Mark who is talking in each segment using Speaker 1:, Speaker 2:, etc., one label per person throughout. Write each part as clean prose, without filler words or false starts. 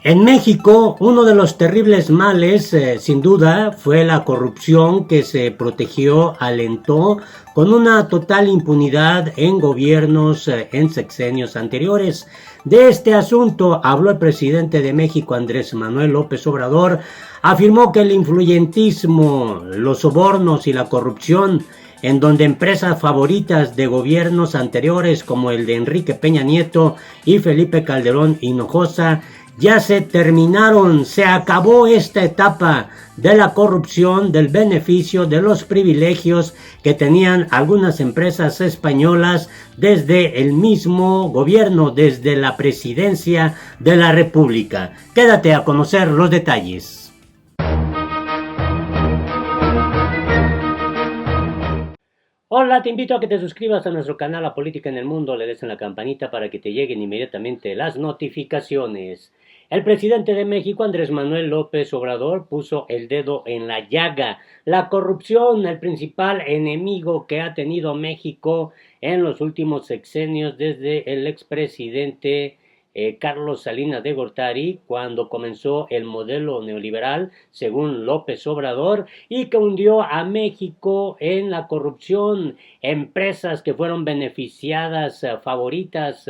Speaker 1: En México, uno de los terribles males, sin duda, fue la corrupción que se protegió, alentó con una total impunidad en gobiernos en sexenios anteriores. De este asunto habló el presidente de México, Andrés Manuel López Obrador. Afirmó que el influyentismo, los sobornos y la corrupción en donde empresas favoritas de gobiernos anteriores como el de Enrique Peña Nieto y Felipe Calderón Hinojosa ya se terminaron, se acabó esta etapa de la corrupción, del beneficio, de los privilegios que tenían algunas empresas españolas desde el mismo gobierno, desde la presidencia de la República. Quédate a conocer los detalles. Hola, te invito a que te suscribas a nuestro canal La Política en el Mundo, le des en la campanita para que te lleguen inmediatamente las notificaciones. El presidente de México, Andrés Manuel López Obrador, puso el dedo en la llaga. La corrupción, el principal enemigo que ha tenido México en los últimos sexenios desde el expresidente Carlos Salinas de Gortari, cuando comenzó el modelo neoliberal, según López Obrador, y que hundió a México en la corrupción, empresas que fueron beneficiadas, favoritas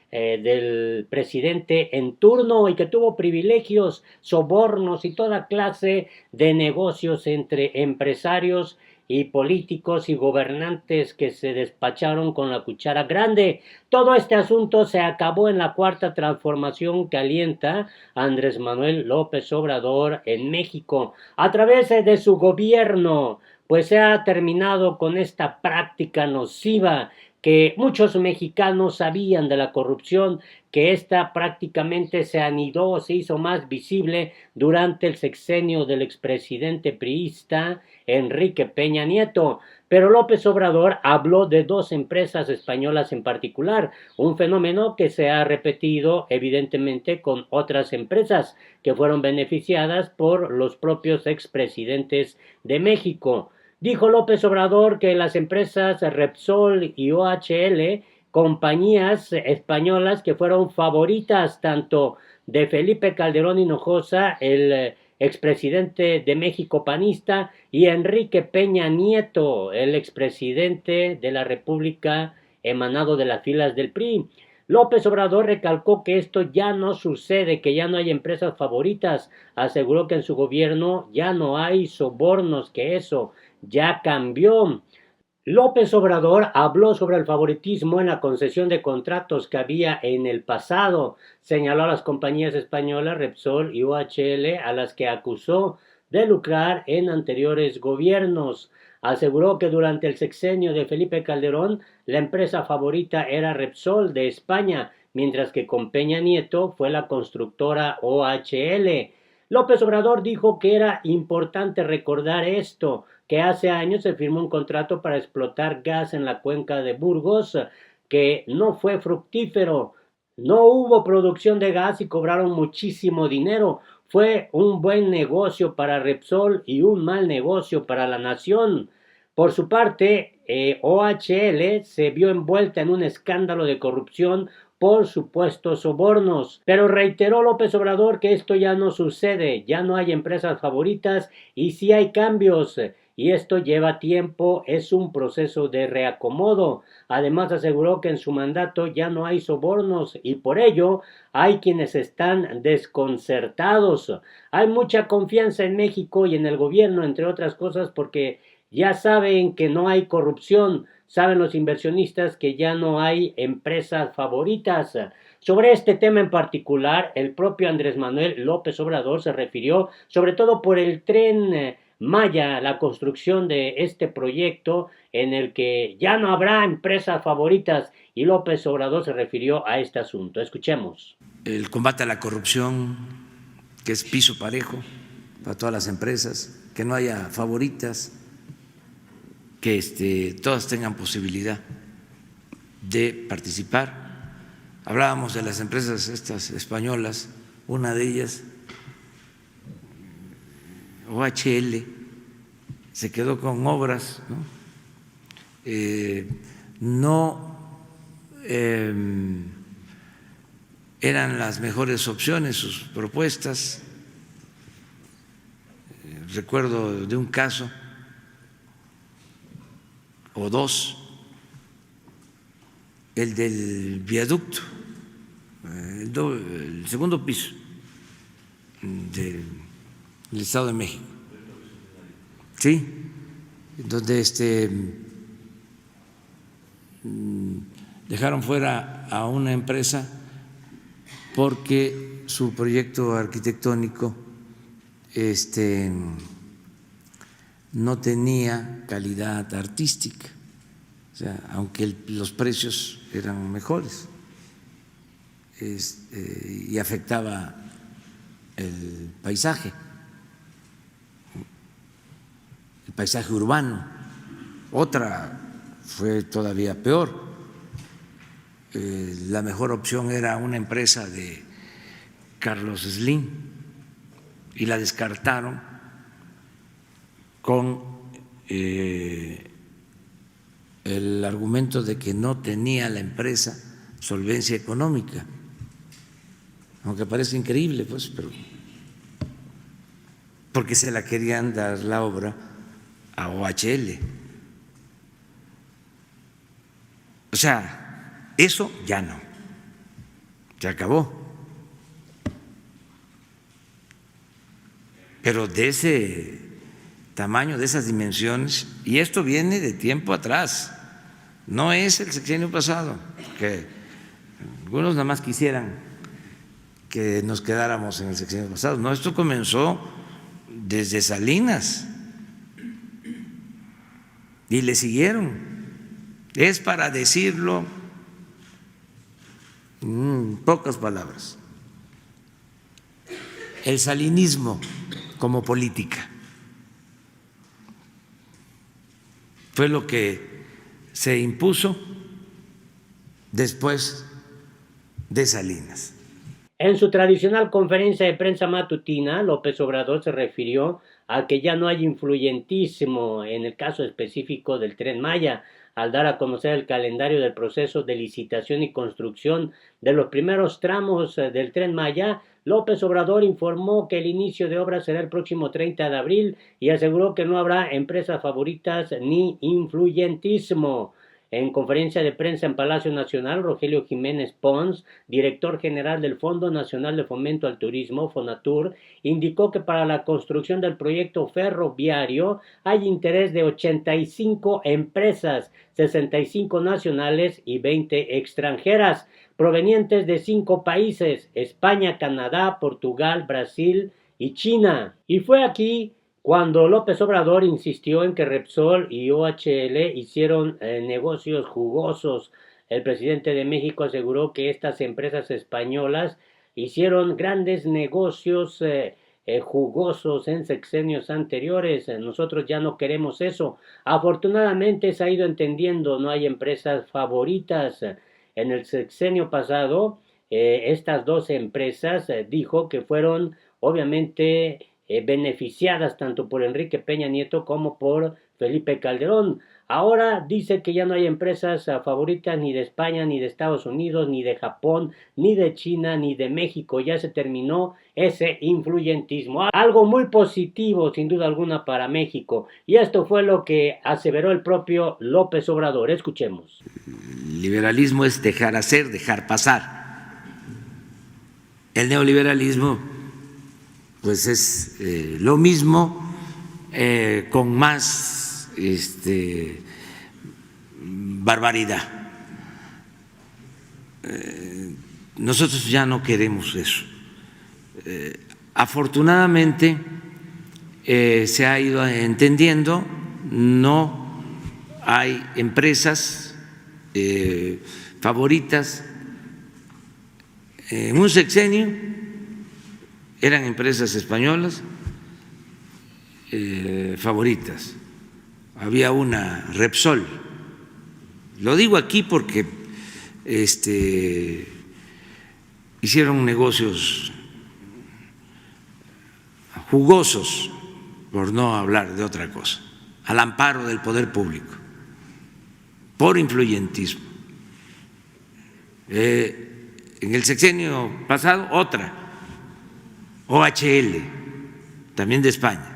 Speaker 1: del presidente en turno y que tuvo privilegios, sobornos y toda clase de negocios entre empresarios y políticos y gobernantes que se despacharon con la cuchara grande. Todo este asunto se acabó en la cuarta transformación que alienta Andrés Manuel López Obrador en México a través de su gobierno, pues se ha terminado con esta práctica nociva que muchos mexicanos sabían de la corrupción, que esta prácticamente se anidó, se hizo más visible durante el sexenio del expresidente priista Enrique Peña Nieto. Pero López Obrador habló de dos empresas españolas en particular, un fenómeno que se ha repetido evidentemente con otras empresas que fueron beneficiadas por los propios expresidentes de México. Dijo López Obrador que las empresas Repsol y OHL, compañías españolas que fueron favoritas tanto de Felipe Calderón Hinojosa, el expresidente de México panista, y Enrique Peña Nieto, el expresidente de la República emanado de las filas del PRI. López Obrador recalcó que esto ya no sucede, que ya no hay empresas favoritas. Aseguró que en su gobierno ya no hay sobornos, que eso ya cambió. López Obrador habló sobre el favoritismo en la concesión de contratos que había en el pasado. Señaló a las compañías españolas Repsol y OHL, a las que acusó de lucrar en anteriores gobiernos. Aseguró que durante el sexenio de Felipe Calderón la empresa favorita era Repsol de España, mientras que con Peña Nieto fue la constructora OHL. López Obrador dijo que era importante recordar esto, que hace años se firmó un contrato para explotar gas en la cuenca de Burgos, que no fue fructífero. No hubo producción de gas y cobraron muchísimo dinero. Fue un buen negocio para Repsol y un mal negocio para la nación. Por su parte, OHL se vio envuelta en un escándalo de corrupción por supuestos sobornos. Pero reiteró López Obrador que esto ya no sucede, ya no hay empresas favoritas y sí hay cambios. Y esto lleva tiempo, es un proceso de reacomodo. Además aseguró que en su mandato ya no hay sobornos y por ello hay quienes están desconcertados. Hay mucha confianza en México y en el gobierno, entre otras cosas, porque ya saben que no hay corrupción, saben los inversionistas que ya no hay empresas favoritas. Sobre este tema en particular, el propio Andrés Manuel López Obrador se refirió sobre todo por el tren Maya, la construcción de este proyecto en el que ya no habrá empresas favoritas, y López Obrador se refirió a este asunto. Escuchemos.
Speaker 2: El combate a la corrupción, que es piso parejo para todas las empresas, que no haya favoritas, que todas tengan posibilidad de participar. Hablábamos de las empresas estas españolas, una de ellas, OHL, se quedó con obras, no eran las mejores opciones sus propuestas. Recuerdo de un caso o dos, el del viaducto, el segundo piso del Estado de México, sí, donde dejaron fuera a una empresa porque su proyecto arquitectónico no tenía calidad artística, o sea, aunque los precios eran mejores, y afectaba el paisaje urbano. Otra fue todavía peor. La mejor opción era una empresa de Carlos Slim y la descartaron con el argumento de que no tenía la empresa solvencia económica, aunque parece increíble, pues, pero porque se la querían dar la obra a OHL. O sea, eso ya no, se acabó. Pero de ese tamaño, de esas dimensiones, y esto viene de tiempo atrás, no es el sexenio pasado, que algunos nada más quisieran que nos quedáramos en el sexenio pasado. No, esto comenzó desde Salinas y le siguieron. Es para decirlo en pocas palabras, el salinismo como política fue lo que se impuso después de Salinas.
Speaker 1: En su tradicional conferencia de prensa matutina, López Obrador se refirió a que ya no hay influyentismo en el caso específico del Tren Maya, al dar a conocer el calendario del proceso de licitación y construcción de los primeros tramos del Tren Maya. López Obrador informó que el inicio de obras será el próximo 30 de abril y aseguró que no habrá empresas favoritas ni influyentismo. En conferencia de prensa en Palacio Nacional, Rogelio Jiménez Pons, director general del Fondo Nacional de Fomento al Turismo, FONATUR, indicó que para la construcción del proyecto ferroviario hay interés de 85 empresas, 65 nacionales y 20 extranjeras, provenientes de 5 países: España, Canadá, Portugal, Brasil y China. Y fue aquí cuando López Obrador insistió en que Repsol y OHL hicieron negocios jugosos. El presidente de México aseguró que estas empresas españolas hicieron grandes negocios jugosos en sexenios anteriores. Nosotros ya no queremos eso. Afortunadamente se ha ido entendiendo, no hay empresas favoritas. En el sexenio pasado, estas dos empresas dijo que fueron obviamente beneficiadas tanto por Enrique Peña Nieto como por Felipe Calderón. Ahora dice que ya no hay empresas favoritas ni de España, ni de Estados Unidos, ni de Japón, ni de China, ni de México. Ya se terminó ese influyentismo. Algo muy positivo, sin duda alguna, para México. Y esto fue lo que aseveró el propio López Obrador. Escuchemos.
Speaker 2: Liberalismo es dejar hacer, dejar pasar. El neoliberalismo pues es lo mismo, con más barbaridad. Nosotros ya no queremos eso. Afortunadamente se ha ido entendiendo, no hay empresas favoritas. En un sexenio eran empresas españolas favoritas. Había una Repsol. Lo digo aquí porque hicieron negocios jugosos, por no hablar de otra cosa, al amparo del poder público, por influyentismo. En el sexenio pasado, otra, OHL, también de España.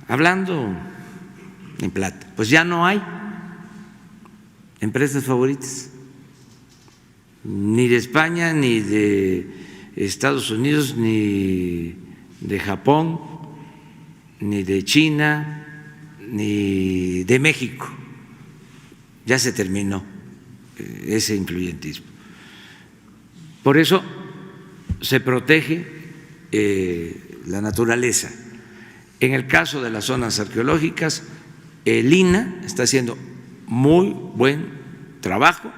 Speaker 2: Hablando en plata, pues ya no hay empresas favoritas, ni de España, ni de Estados Unidos, ni de Japón, ni de China, ni de México. Ya se terminó ese influyentismo. Por eso se protege la naturaleza. En el caso de las zonas arqueológicas, el INAH está haciendo muy buen trabajo.